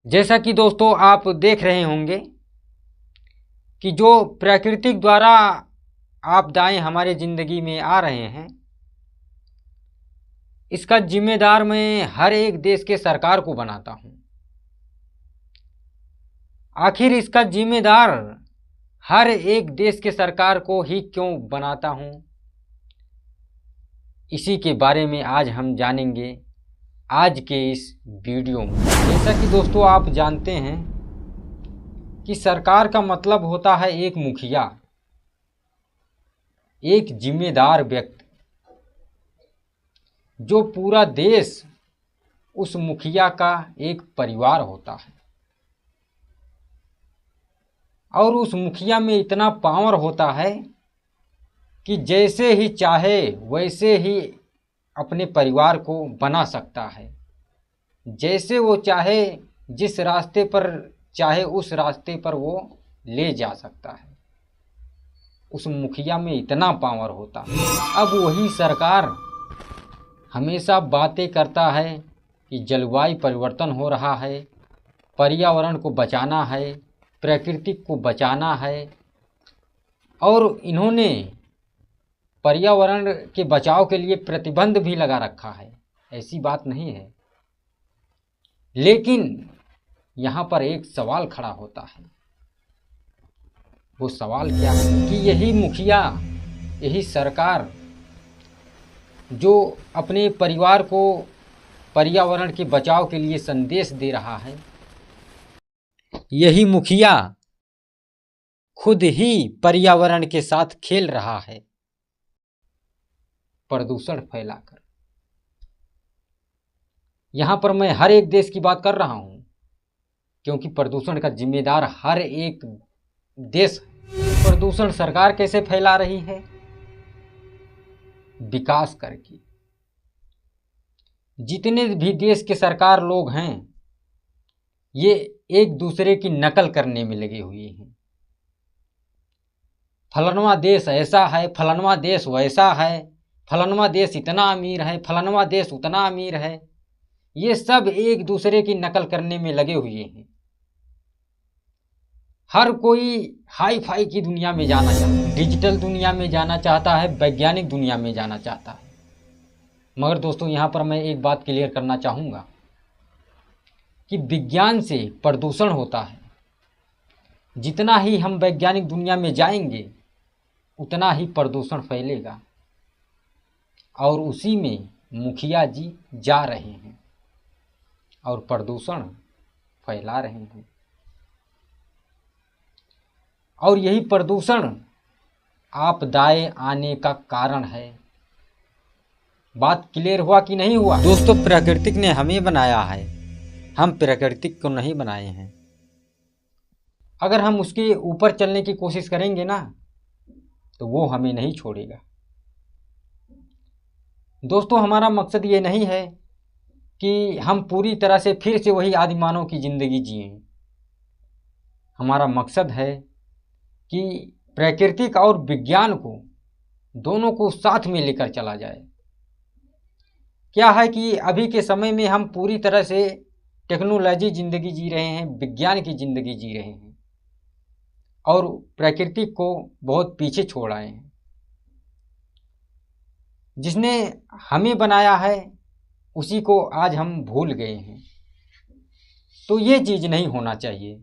जैसा कि दोस्तों आप देख रहे होंगे कि जो प्राकृतिक द्वारा आपदाएं हमारे ज़िंदगी में आ रहे हैं, इसका जिम्मेदार मैं हर एक देश के सरकार को बनाता हूं। आखिर इसका जिम्मेदार हर एक देश के सरकार को ही क्यों बनाता हूं, इसी के बारे में आज हम जानेंगे आज के इस वीडियो में। जैसा कि दोस्तों आप जानते हैं कि सरकार का मतलब होता है एक मुखिया, एक जिम्मेदार व्यक्ति, जो पूरा देश उस मुखिया का एक परिवार होता है। और उस मुखिया में इतना पावर होता है कि जैसे ही चाहे वैसे ही अपने परिवार को बना सकता है। जैसे वो चाहे जिस रास्ते पर चाहे उस रास्ते पर वो ले जा सकता है। उस मुखिया में इतना पावर होता है। अब वही सरकार हमेशा बातें करता है कि जलवायु परिवर्तन हो रहा है, पर्यावरण को बचाना है, प्रकृति को बचाना है, और इन्होंने पर्यावरण के बचाव के लिए प्रतिबंध भी लगा रखा है। ऐसी बात नहीं है, लेकिन यहाँ पर एक सवाल खड़ा होता है। वो सवाल क्या है कि यही मुखिया, यही सरकार जो अपने परिवार को पर्यावरण के बचाव के लिए संदेश दे रहा है, यही मुखिया खुद ही पर्यावरण के साथ खेल रहा है, प्रदूषण फैलाकर। यहां पर मैं हर एक देश की बात कर रहा हूं, क्योंकि प्रदूषण का जिम्मेदार हर एक देश है। प्रदूषण सरकार कैसे फैला रही है? विकास करके। जितने भी देश के सरकार लोग हैं, ये एक दूसरे की नकल करने में लगे हुए हैं। फलानवा देश ऐसा है, फलानवा देश वैसा है, फलानवा देश इतना अमीर है, फलानवा देश उतना अमीर है। ये सब एक दूसरे की नकल करने में लगे हुए हैं। हर कोई हाई फाई की दुनिया में जाना चाहता है, डिजिटल दुनिया में जाना चाहता है, वैज्ञानिक दुनिया में जाना चाहता है। मगर दोस्तों यहाँ पर मैं एक बात क्लियर करना चाहूँगा कि विज्ञान से प्रदूषण होता है। जितना ही हम वैज्ञानिक दुनिया में जाएंगे उतना ही प्रदूषण फैलेगा, और उसी में मुखिया जी जा रहे हैं और प्रदूषण फैला रहे हैं। और यही प्रदूषण आपदाएं आने का कारण है। बात क्लियर हुआ कि नहीं हुआ? दोस्तों, प्राकृतिक ने हमें बनाया है, हम प्राकृतिक को नहीं बनाए हैं। अगर हम उसके ऊपर चलने की कोशिश करेंगे ना, तो वो हमें नहीं छोड़ेगा। दोस्तों, हमारा मकसद ये नहीं है कि हम पूरी तरह से फिर से वही आदिमानव की ज़िंदगी जिएं। हमारा मकसद है कि प्राकृतिक और विज्ञान को, दोनों को साथ में लेकर चला जाए। क्या है कि अभी के समय में हम पूरी तरह से टेक्नोलॉजी ज़िंदगी जी रहे हैं, विज्ञान की ज़िंदगी जी रहे हैं, और प्राकृतिक को बहुत पीछे छोड़ आए हैं। जिसने हमें बनाया है उसी को आज हम भूल गए हैं। तो ये चीज़ नहीं होना चाहिए।